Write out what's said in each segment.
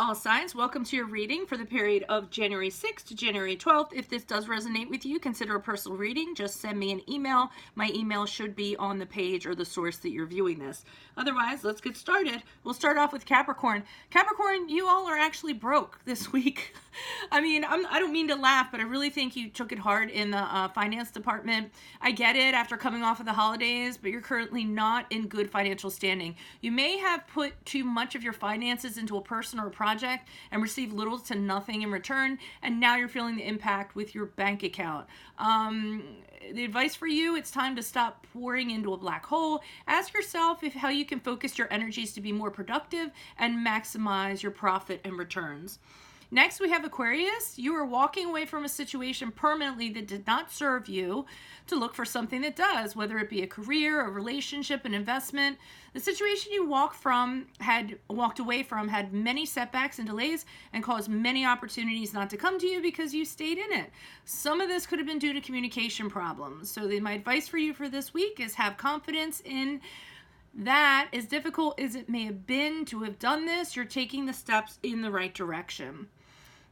all signs. Welcome to your reading for the period of January 6th to January 12th. If this does resonate with you, consider a personal reading. Just send me an email. My email should be on the page or the source that you're viewing this. Otherwise, let's get started. We'll start off with Capricorn. Capricorn, you all are actually broke this week. I mean, I don't mean to laugh, but I really think you took it hard in the finance department. I get it after coming off of the holidays, but you're currently not in good financial standing. You may have put too much of your finances into a person or a project and received little to nothing in return, and now you're feeling the impact with your bank account. The advice for you, it's time to stop pouring into a black hole. Ask yourself how you can focus your energies to be more productive and maximize your profit and returns. Next, we have Aquarius. You are walking away from a situation permanently that did not serve you to look for something that does, whether it be a career, a relationship, an investment. The situation you walked away from had many setbacks and delays and caused many opportunities not to come to you because you stayed in it. Some of this could have been due to communication problems. So my advice for you for this week is have confidence in that. As difficult as it may have been to have done this, you're taking the steps in the right direction.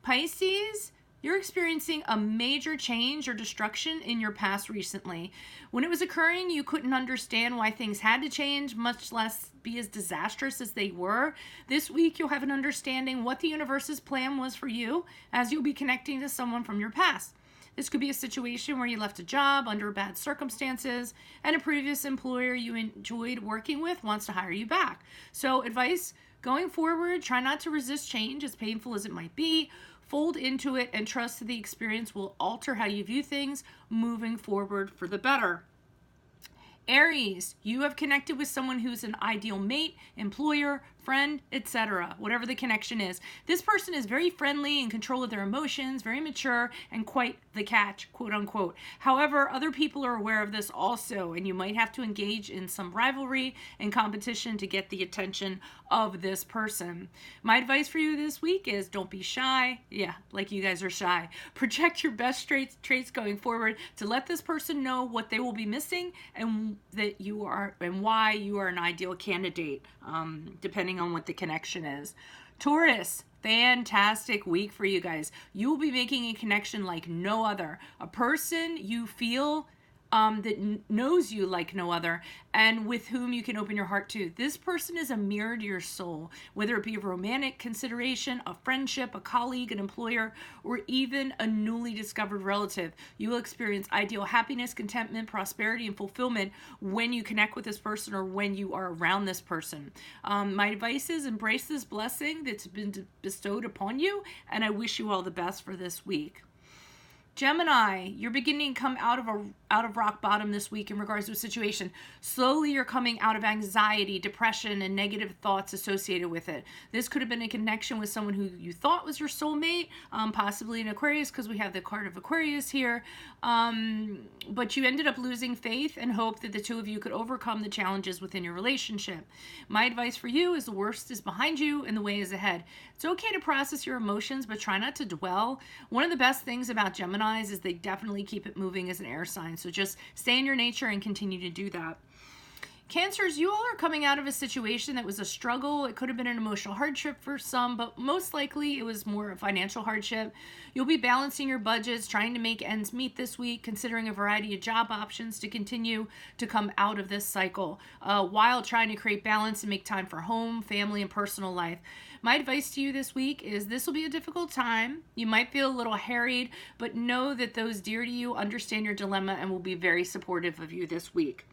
Pisces, you're experiencing a major change or destruction in your past recently. When it was occurring, you couldn't understand why things had to change, much less be as disastrous as they were. This week, you'll have an understanding what the universe's plan was for you as you'll be connecting to someone from your past. This could be a situation where you left a job under bad circumstances and a previous employer you enjoyed working with wants to hire you back. So advice going forward, try not to resist change, as painful as it might be. Fold into it and trust that the experience will alter how you view things moving forward for the better. Aries, you have connected with someone who's an ideal mate, employer, friend, etc., whatever the connection is. This person is very friendly, in control of their emotions, very mature, and quite the catch, quote unquote. However, other people are aware of this also, and you might have to engage in some rivalry and competition to get the attention of this person. My advice for you this week is don't be shy. Yeah, like you guys are shy. Project your best traits going forward to let this person know what they will be missing and that you are and why you are an ideal candidate, depending on what the connection is. Taurus, fantastic week for you guys. You will be making a connection like no other. A person you feel that knows you like no other and with whom you can open your heart to. This person is a mirror to your soul, whether it be a romantic consideration, a friendship, a colleague, an employer, or even a newly discovered relative. You will experience ideal happiness, contentment, prosperity, and fulfillment when you connect with this person or when you are around this person. My advice is embrace this blessing that's been bestowed upon you, and I wish you all the best for this week. Gemini, you're beginning to come out of rock bottom this week in regards to a situation. Slowly, you're coming out of anxiety, depression, and negative thoughts associated with it. This could have been a connection with someone who you thought was your soulmate, possibly an Aquarius, because we have the card of Aquarius here. But you ended up losing faith and hope that the two of you could overcome the challenges within your relationship. My advice for you is the worst is behind you and the way is ahead. It's okay to process your emotions, but try not to dwell. One of the best things about Gemini is they definitely keep it moving as an air sign. So just stay in your nature and continue to do that. Cancers, you all are coming out of a situation that was a struggle. It could have been an emotional hardship for some, but most likely it was more a financial hardship. You'll be balancing your budgets, trying to make ends meet this week, considering a variety of job options to continue to come out of this cycle, while trying to create balance and make time for home, family, and personal life. My advice to you this week is this will be a difficult time. You might feel a little harried, but know that those dear to you understand your dilemma and will be very supportive of you this week.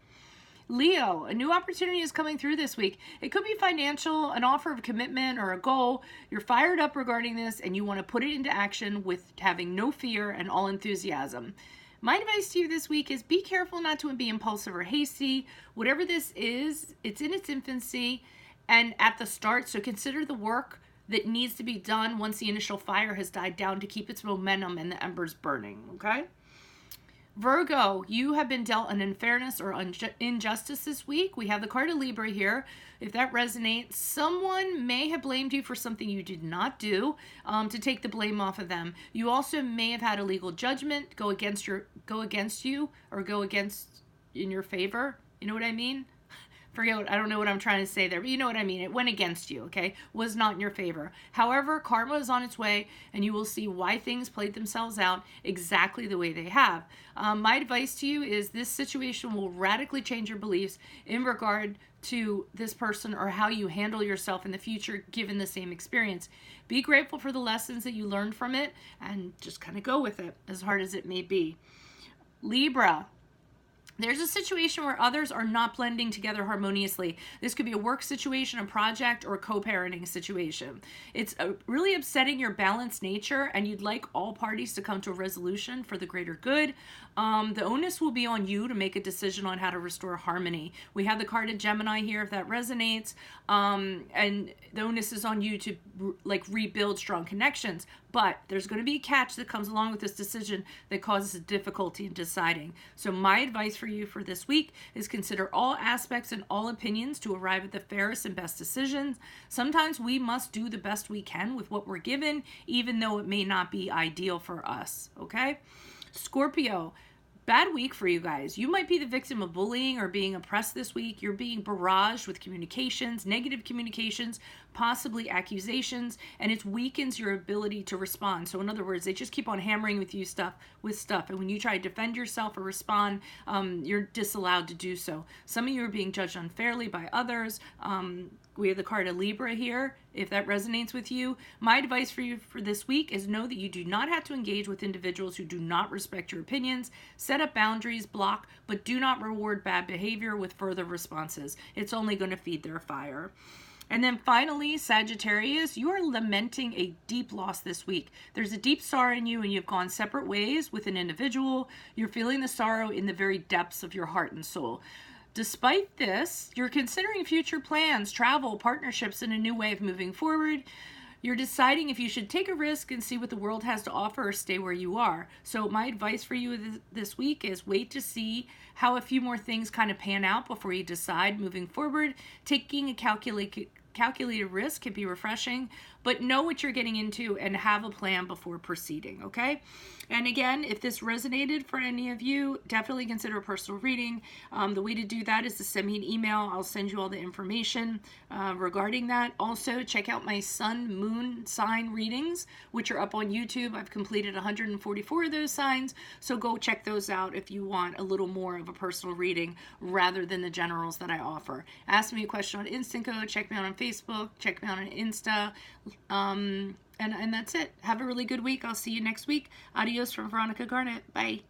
Leo, a new opportunity is coming through this week. It could be financial, an offer of commitment, or a goal. You're fired up regarding this and you want to put it into action with having no fear and all enthusiasm. My advice to you this week is be careful not to be impulsive or hasty. Whatever this is, it's in its infancy and at the start, so consider the work that needs to be done once the initial fire has died down to keep its momentum and the embers burning, okay? Virgo, you have been dealt an unfairness or injustice this week. We have the card of Libra here. If that resonates, someone may have blamed you for something you did not do, to take the blame off of them. You also may have had a legal judgment go against you or go against in your favor. You know what I mean? I don't know what I'm trying to say there, but you know what I mean. It went against you, okay? Was not in your favor. However, karma is on its way, and you will see why things played themselves out exactly the way they have. My advice to you is this situation will radically change your beliefs in regard to this person or how you handle yourself in the future given the same experience. Be grateful for the lessons that you learned from it and just kind of go with it, as hard as it may be. Libra. There's a situation where others are not blending together harmoniously. This could be a work situation, a project, or a co-parenting situation. It's really upsetting your balanced nature, and you'd like all parties to come to a resolution for the greater good. The onus will be on you to make a decision on how to restore harmony. We have the card of Gemini here, if that resonates, and the onus is on you to rebuild strong connections. But there's going to be a catch that comes along with this decision that causes difficulty in deciding. So my advice for you for this week is consider all aspects and all opinions to arrive at the fairest and best decisions. Sometimes we must do the best we can with what we're given, even though it may not be ideal for us, okay? Scorpio. Bad week for you guys. You might be the victim of bullying or being oppressed this week. You're being barraged with communications, negative communications, possibly accusations, and it weakens your ability to respond. So in other words, they just keep on hammering with you stuff. And when you try to defend yourself or respond, you're disallowed to do so. Some of you are being judged unfairly by others. We have the card of Libra here, if that resonates with you. My advice for you for this week is know that you do not have to engage with individuals who do not respect your opinions. Set up boundaries, block, but do not reward bad behavior with further responses. It's only going to feed their fire. And then finally, Sagittarius, you are lamenting a deep loss this week. There's a deep sorrow in you, and you've gone separate ways with an individual. You're feeling the sorrow in the very depths of your heart and soul. Despite this, you're considering future plans, travel, partnerships, and a new way of moving forward. You're deciding if you should take a risk and see what the world has to offer or stay where you are. So my advice for you this week is wait to see how a few more things kind of pan out before you decide moving forward. Taking a calculated risk can be refreshing, but know what you're getting into and have a plan before proceeding, okay? And again, if this resonated for any of you, definitely consider a personal reading. The way to do that is to send me an email. I'll send you all the information regarding that. Also, check out my sun, moon sign readings, which are up on YouTube. I've completed 144 of those signs, so go check those out if you want a little more of a personal reading rather than the generals that I offer. Ask me a question on Instant Code, check me out on Facebook, check me out on Insta, and that's it. Have a really good week. I'll see you next week. Adios from Veronica Garnett. Bye.